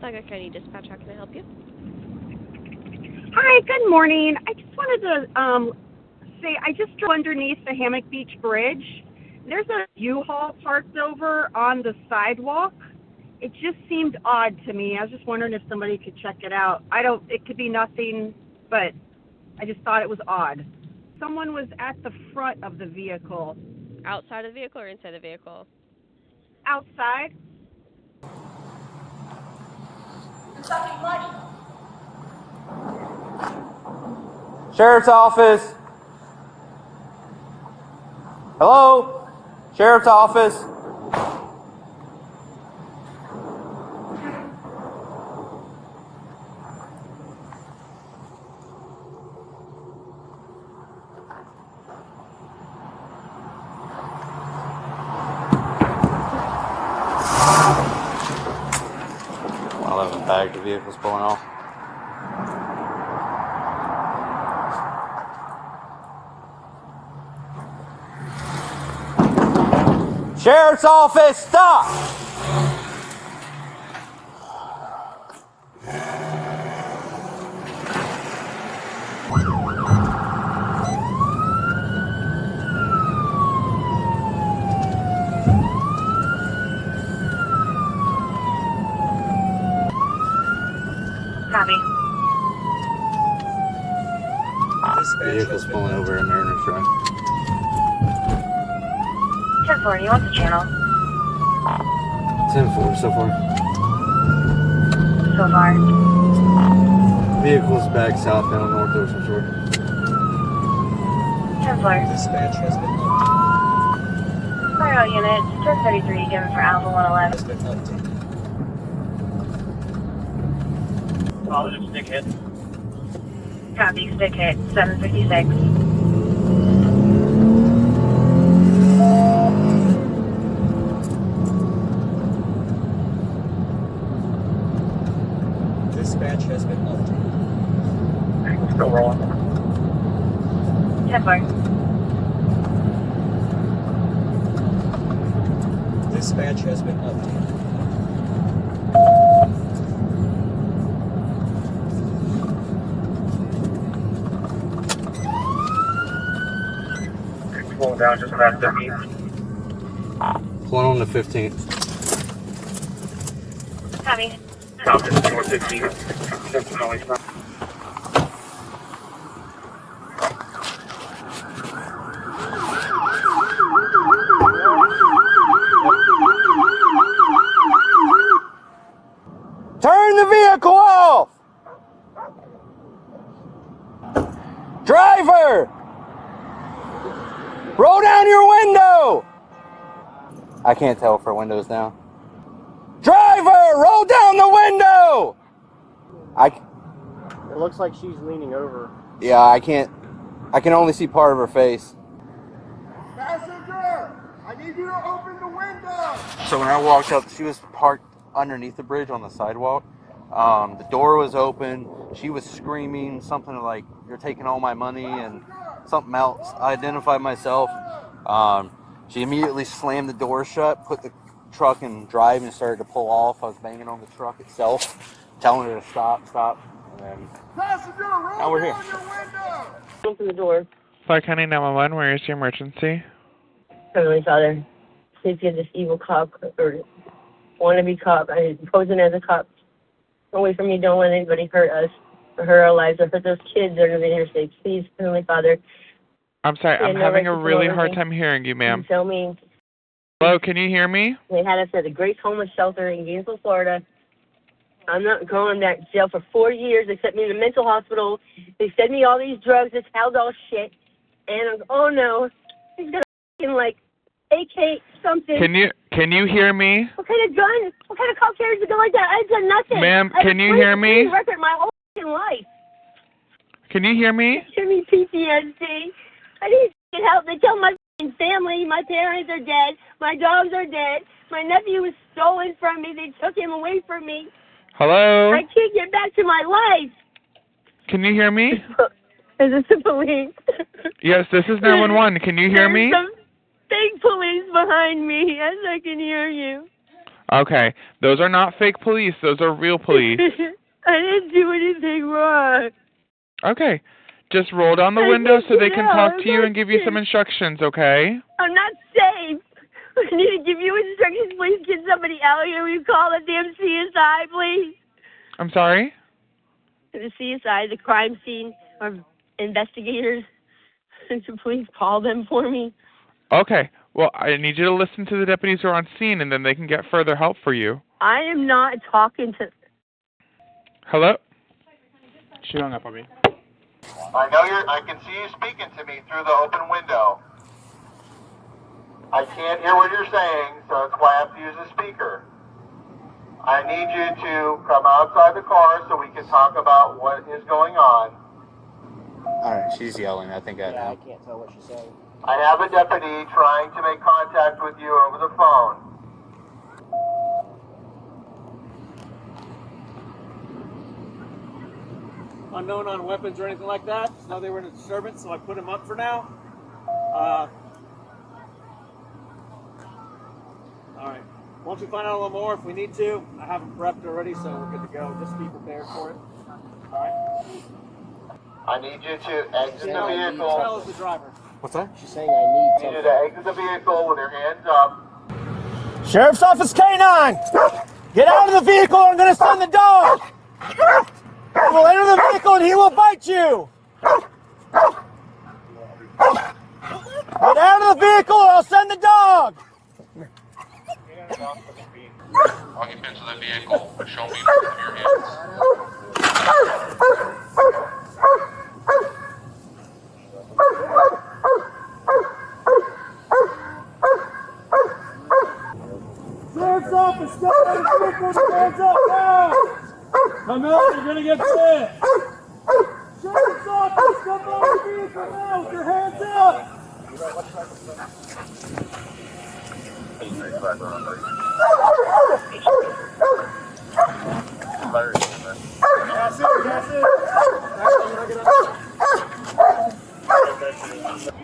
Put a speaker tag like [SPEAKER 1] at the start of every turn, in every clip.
[SPEAKER 1] Flagler County Dispatch, how can I help you?
[SPEAKER 2] Hi, good morning. I just wanted to say I just drove underneath the Hammock Beach Bridge. There's a U-Haul parked over on the sidewalk. It just seemed odd to me. I was just wondering if somebody could check it out. It could be nothing, but I just thought it was odd. Someone was at the front of the vehicle.
[SPEAKER 1] Outside of the vehicle or inside the vehicle?
[SPEAKER 2] Outside.
[SPEAKER 3] You're talking money.
[SPEAKER 4] Sheriff's office. Hello? Sheriff's office. I'll have a bag the vehicle's pulling off. Sheriff's office, stop!
[SPEAKER 2] Copy.
[SPEAKER 4] The vehicle's pulling over at Mariner's Drive.
[SPEAKER 2] 10-4, you want the channel?
[SPEAKER 4] 10-4 so far.
[SPEAKER 2] So far.
[SPEAKER 4] Vehicle's back southbound North Ocean Shore.
[SPEAKER 2] 10-4.
[SPEAKER 3] Dispatch has been updated.
[SPEAKER 2] Fire out units, 1033, given for Alpha 111.
[SPEAKER 3] Has been updated.
[SPEAKER 5] Positive stick hit.
[SPEAKER 2] Copy, stick hit, 756.
[SPEAKER 3] Dispatch has been updated.
[SPEAKER 5] Still rolling.
[SPEAKER 2] 10-4.
[SPEAKER 3] Dispatch has been updated.
[SPEAKER 5] Pulling down just past 13.
[SPEAKER 4] Pulling on the 15th.
[SPEAKER 2] Copy.
[SPEAKER 5] South is north 15. Central Valley Stop.
[SPEAKER 4] Turn the vehicle off! Driver! Roll down your window! I can't tell if her window's down. Driver! Roll down the window!
[SPEAKER 6] It looks like she's leaning over.
[SPEAKER 4] Yeah, I can only see part of her face.
[SPEAKER 6] Passenger! I need you to open the window!
[SPEAKER 4] So when I walked up, she was parked underneath the bridge on the sidewalk. The door was open. She was screaming something like, "You're taking all my money," and something else. I identified myself. She immediately slammed the door shut, put the truck in drive, and started to pull off. I was banging on the truck itself, telling her to stop. And then
[SPEAKER 6] Passenger, roll
[SPEAKER 4] now we're here.
[SPEAKER 6] down your window!
[SPEAKER 2] Open the door.
[SPEAKER 7] Clark County 911, where is your emergency?
[SPEAKER 2] Heavenly Father, please get this evil cop or wannabe cop. I'm posing as a cop. Away from me. Don't let anybody hurt us or hurt our lives or hurt those kids that are in the interstate. Please, Heavenly Father.
[SPEAKER 7] I'm sorry, I'm having a really hard time hearing you, ma'am.
[SPEAKER 2] Tell me.
[SPEAKER 7] Hello, can you hear me?
[SPEAKER 2] They had us at the Grace Homeless Shelter in Gainesville, Florida. I'm not going back to jail for 4 years. They sent me to the mental hospital. They fed me all these drugs, this Haldol shit. And I'm, oh no, he's got a like AK something.
[SPEAKER 7] Can you hear me?
[SPEAKER 2] What kind of gun? What kind of cop carries a gun like that? I've done nothing.
[SPEAKER 7] Ma'am, can you hear me?
[SPEAKER 2] Record my whole life.
[SPEAKER 7] Can you hear me?
[SPEAKER 2] Give me PTSD. I need help. They tell my family, my parents are dead, my dogs are dead, my nephew was stolen from me, they took him away from me.
[SPEAKER 7] Hello?
[SPEAKER 2] I can't get back to my life.
[SPEAKER 7] Can you hear me?
[SPEAKER 2] Is this the police?
[SPEAKER 7] Yes, this is 911. Can you hear me?
[SPEAKER 2] There's some fake police behind me. Yes, I can hear you.
[SPEAKER 7] Okay, those are not fake police. Those are real police.
[SPEAKER 8] I didn't do anything wrong.
[SPEAKER 7] Okay, just roll down the window so they can talk to you and give you some instructions, okay?
[SPEAKER 8] I'm not safe. I need to give you instructions. Please get somebody out here. Will you call the damn CSI, please?
[SPEAKER 7] I'm sorry?
[SPEAKER 8] The CSI, the crime scene, or investigators. Please call them for me.
[SPEAKER 7] Okay, well, I need you to listen to the deputies who are on scene, and then they can get further help for you.
[SPEAKER 8] I am not talking to...
[SPEAKER 7] Hello?
[SPEAKER 6] She hung up on me.
[SPEAKER 9] I can see you speaking to me through the open window. I can't hear what you're saying, so that's why I have to use a speaker. I need you to come outside the car so we can talk about what is going on.
[SPEAKER 4] Alright, she's yelling. I think
[SPEAKER 3] I can't tell what she's saying.
[SPEAKER 9] I have a deputy trying to make contact with you over the phone.
[SPEAKER 10] Unknown on weapons or anything like that. No, they were in a disturbance, so I put them up for now. All right. Once we find out a little more, if we need to, I have them prepped already, so we're good to go. Just be prepared for it. All right.
[SPEAKER 9] I need you to exit the vehicle.
[SPEAKER 10] Tell us the driver.
[SPEAKER 3] What's that? She's saying I need
[SPEAKER 9] I need you to exit the vehicle with your hands up.
[SPEAKER 6] Sheriff's Office K-9! Get out of the vehicle or I'm going to send the dog! He will enter the vehicle and he will bite you! Get out of the vehicle or I'll send the dog!
[SPEAKER 11] Occupants of the vehicle, show me both of your hands.
[SPEAKER 6] Sheriff's Office, step out of the vehicle with your hands up now! Come out, you're gonna get bit! Sheriff's Office, step out of the vehicle now with your hands up!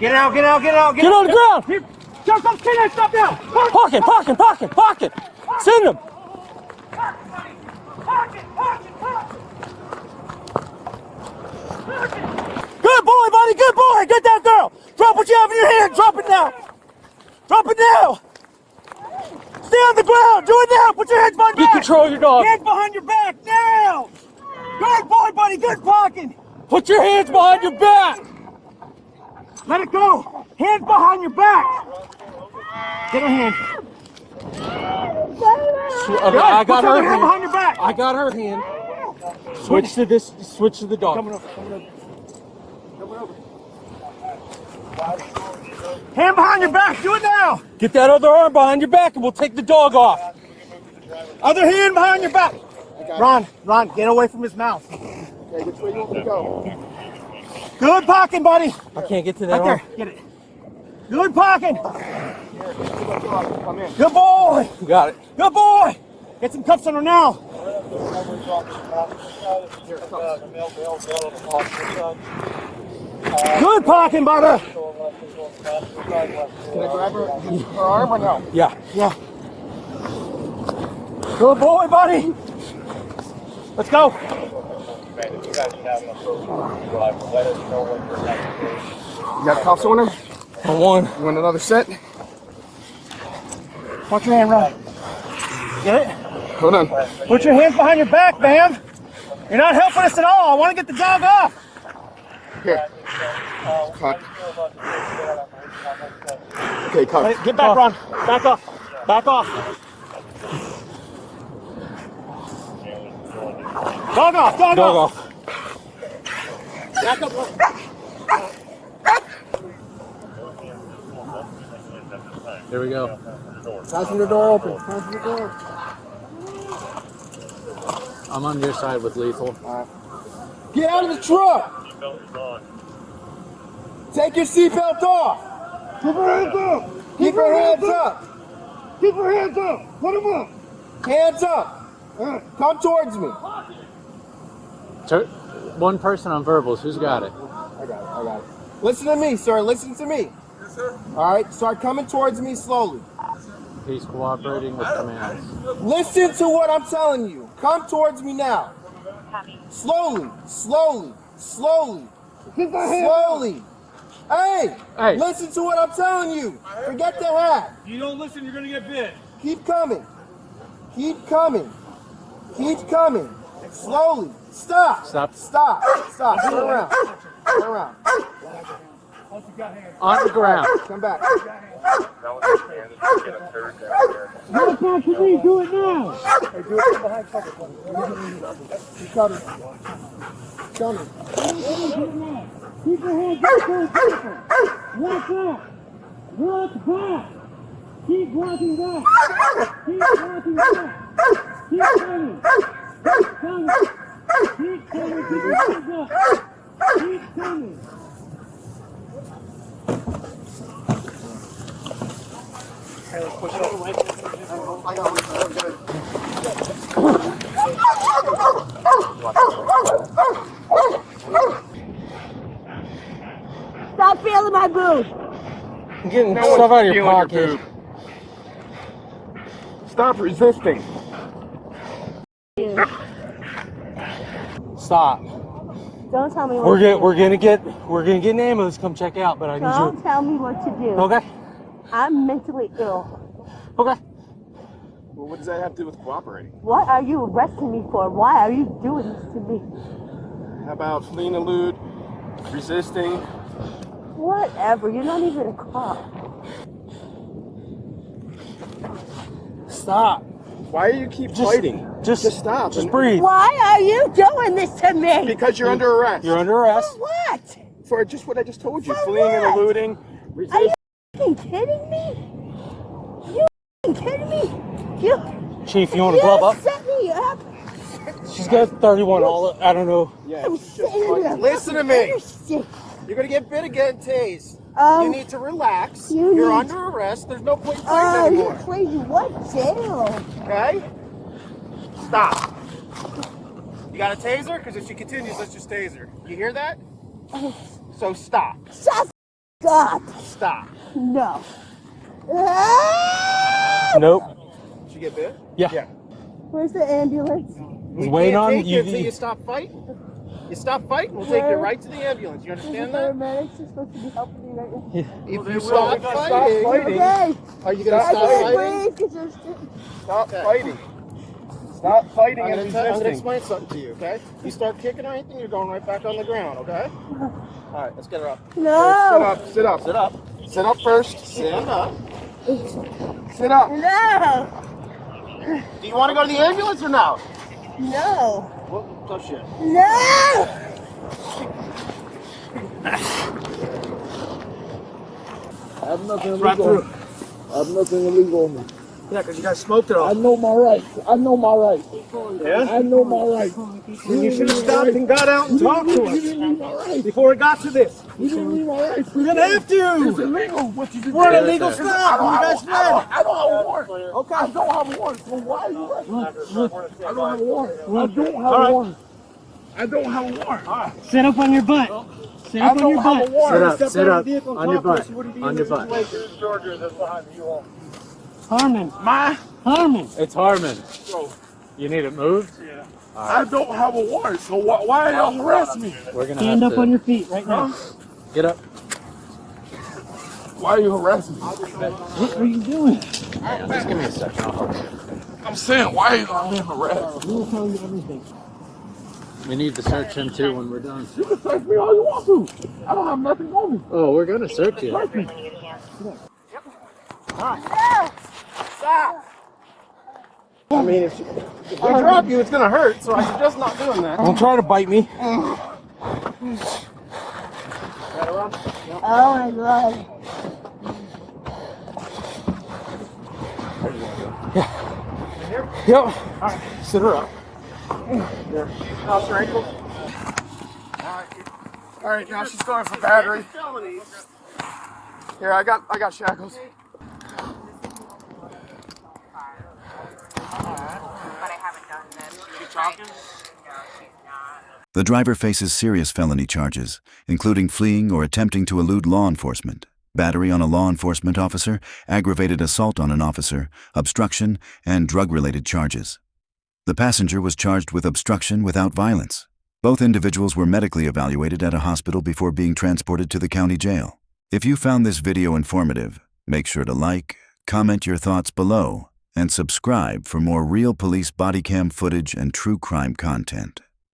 [SPEAKER 6] Get out, get out, get out, get on the ground! Here, Sheriff's Office, K-9, stop now! Pocket! Send him! Good boy, buddy, good boy! Get that girl! Drop what you have in your hand! Drop it now! Drop it now! Stay on the ground! Do it now! Put your hands behind your back! You control your dog! Hands behind your back, now! Good boy, buddy, good blocking! Put your hands behind your back! Let it go! Hands behind your back! Get her hand. I got her hand behind your back. I got her hand. Switch to this. Switch to the dog. Coming over. Hand behind your back. Do it now. Get that other arm behind your back, and we'll take the dog off. Other hand behind your back. Ron, get away from his mouth. Okay, which way you want me to go? Good pocket, buddy. I can't get to that arm. There. Get it. Good pocket. Good boy. You got it. Good boy. Get some cuffs on her now. Good pocket, buddy. Can I grab her arm or no? Yeah. Good boy, buddy. Let's go. You got cuffs on her? On one. You want another set? Watch your hand, Ron. Get it? Hold on. Put your hands behind your back, Bam. You're not helping us at all. I want to get the dog off. Here. Cut. Okay, cut. Hey, get back, Ron. Back off. Back off. Dog off. Dog off. Back up.
[SPEAKER 3] There we go.
[SPEAKER 6] Passenger door open. Passenger door.
[SPEAKER 3] I'm on your side with lethal.
[SPEAKER 6] Get out of the truck! Take your seatbelt off! Keep her hands up! Keep her hands up! Keep her hands up! Put them up! Hands up! Come towards me!
[SPEAKER 3] So, one person on verbals. Who's got it?
[SPEAKER 6] I got it. Listen to me, sir. Listen to me. Yes, sir. All right, start coming towards me slowly.
[SPEAKER 3] He's cooperating with commands.
[SPEAKER 6] Listen to what I'm telling you. Come towards me now. Slowly, slowly, slowly, slowly. Hey, listen to what I'm telling you. Forget the hat.
[SPEAKER 10] If you don't listen, you're gonna get bit.
[SPEAKER 6] Keep coming. Keep coming. Keep coming. Slowly. Stop.
[SPEAKER 3] Stop.
[SPEAKER 6] Stop. Stop. Turn around. Turn around.
[SPEAKER 3] On the ground.
[SPEAKER 6] Come back.
[SPEAKER 5] That was a man. Get a third down there.
[SPEAKER 6] What can we do it now? Hey, do it from behind cover. He's coming. Coming. Keep your hands up. Watch out. Walk back. Keep walking back. Keep walking back. Keep coming. Keep coming. Keep coming. Keep your hands up. Keep coming.
[SPEAKER 8] Stop feeling my boob.
[SPEAKER 6] I'm getting stuff out of your pocket. Stop resisting. Stop.
[SPEAKER 8] Don't tell me what
[SPEAKER 6] We're
[SPEAKER 8] to do.
[SPEAKER 6] gonna get an ambulance come check out, but I need
[SPEAKER 8] Don't
[SPEAKER 6] you.
[SPEAKER 8] tell me what to do.
[SPEAKER 6] Okay.
[SPEAKER 8] I'm mentally ill.
[SPEAKER 6] Okay. Well, what does that have to do with cooperating?
[SPEAKER 8] What are you arresting me for? Why are you doing this to me?
[SPEAKER 6] How about fleeing, elude, resisting?
[SPEAKER 8] Whatever. You're not even a cop.
[SPEAKER 6] Stop. Why do you keep fighting? Just stop. Just breathe.
[SPEAKER 8] Why are you doing this to me?
[SPEAKER 6] Because you're under arrest. You're under arrest.
[SPEAKER 8] For what?
[SPEAKER 6] For just what I just told you.
[SPEAKER 8] For
[SPEAKER 6] Fleeing and
[SPEAKER 8] what?
[SPEAKER 6] eluding.
[SPEAKER 8] Are you f***ing kidding me? You f***ing kidding me? You.
[SPEAKER 6] Chief, you want to glove up?
[SPEAKER 8] Set me up.
[SPEAKER 6] She's got 31 all. I don't know. Yeah.
[SPEAKER 8] I'm setting up.
[SPEAKER 6] Listen to me.
[SPEAKER 8] You're sick.
[SPEAKER 6] You're gonna get bit again, tased. You need to relax.
[SPEAKER 8] You're
[SPEAKER 6] under arrest. There's no point fighting
[SPEAKER 8] Oh,
[SPEAKER 6] anymore.
[SPEAKER 8] you're crazy. What jail?
[SPEAKER 6] Okay? Stop. You got a taser? Because if she continues, let's just taser. You hear that? So stop.
[SPEAKER 8] Shut up.
[SPEAKER 6] Stop.
[SPEAKER 8] No.
[SPEAKER 6] Nope. Did you get bit? Yeah.
[SPEAKER 8] Where's the ambulance?
[SPEAKER 6] He's waiting on you until you stop fighting. You stop fighting, we'll take you right to the ambulance. You understand that?
[SPEAKER 8] Paramedics are supposed to be helping me right now.
[SPEAKER 6] If you stop fighting,
[SPEAKER 8] Okay.
[SPEAKER 6] are you gonna stop fighting?
[SPEAKER 8] Breathe, 'cause you're sick.
[SPEAKER 6] Stop fighting. Stop fighting and resisting. I'm gonna explain something to you, okay? You start kicking or anything, you're going right back on the ground, okay? All right, let's get her up.
[SPEAKER 8] No.
[SPEAKER 6] Sit up. Sit up. Sit up first. Stand up. Sit up.
[SPEAKER 8] No.
[SPEAKER 6] Do you want to go to the ambulance or no?
[SPEAKER 8] No.
[SPEAKER 6] Well, tough shit.
[SPEAKER 8] No.
[SPEAKER 6] I have nothing illegal. I have nothing illegal on me. Yeah, because you guys smoked it all. I know my rights. I know my rights. Yeah? I know my rights. Then you should have stopped and got out and talked to us before it got to this. You didn't leave my rights. We're going to have to. It's illegal. What you did. We're an illegal stop. I don't have a warrant. Okay. I don't have a warrant. So why are you arresting me? I don't have a warrant. I don't have a warrant. I don't have a warrant. All right.
[SPEAKER 10] Sit up on your butt. Sit up on your butt.
[SPEAKER 3] Sit up on your butt. On your butt.
[SPEAKER 5] Georgia, that's behind you.
[SPEAKER 10] Harmon.
[SPEAKER 3] Harmon. It's Harmon. You need it moved?
[SPEAKER 5] Yeah.
[SPEAKER 6] I don't have a warrant, so why are y'all harassing me?
[SPEAKER 3] We're gonna
[SPEAKER 10] Stand up on your feet right now.
[SPEAKER 3] Get up.
[SPEAKER 6] Why are you harassing me?
[SPEAKER 10] What are you doing?
[SPEAKER 3] Just give me a second. I'll help you.
[SPEAKER 6] I'm saying, why are you being harassed?
[SPEAKER 10] We will tell you everything.
[SPEAKER 3] We need to search him too when we're done.
[SPEAKER 6] You can search me all you want to. I don't have nothing on me.
[SPEAKER 3] Oh, we're gonna search you.
[SPEAKER 6] Search me. All right. Stop. I mean, if I drop you, it's gonna hurt. So I suggest not doing that. Don't try to bite me.
[SPEAKER 8] Oh my God.
[SPEAKER 6] Yep. All right. Sit her up. There. Cross her ankle. All right. Now she's going for battery. Here, I got shackles.
[SPEAKER 12] The driver faces serious felony charges, including fleeing or attempting to elude law enforcement, battery on a law enforcement officer, aggravated assault on an officer, obstruction, and drug-related charges. The passenger was charged with obstruction without violence. Both individuals were medically evaluated at a hospital before being transported to the county jail. If you found this video informative, make sure to like, comment your thoughts below, and subscribe for more real police body cam footage and true crime content.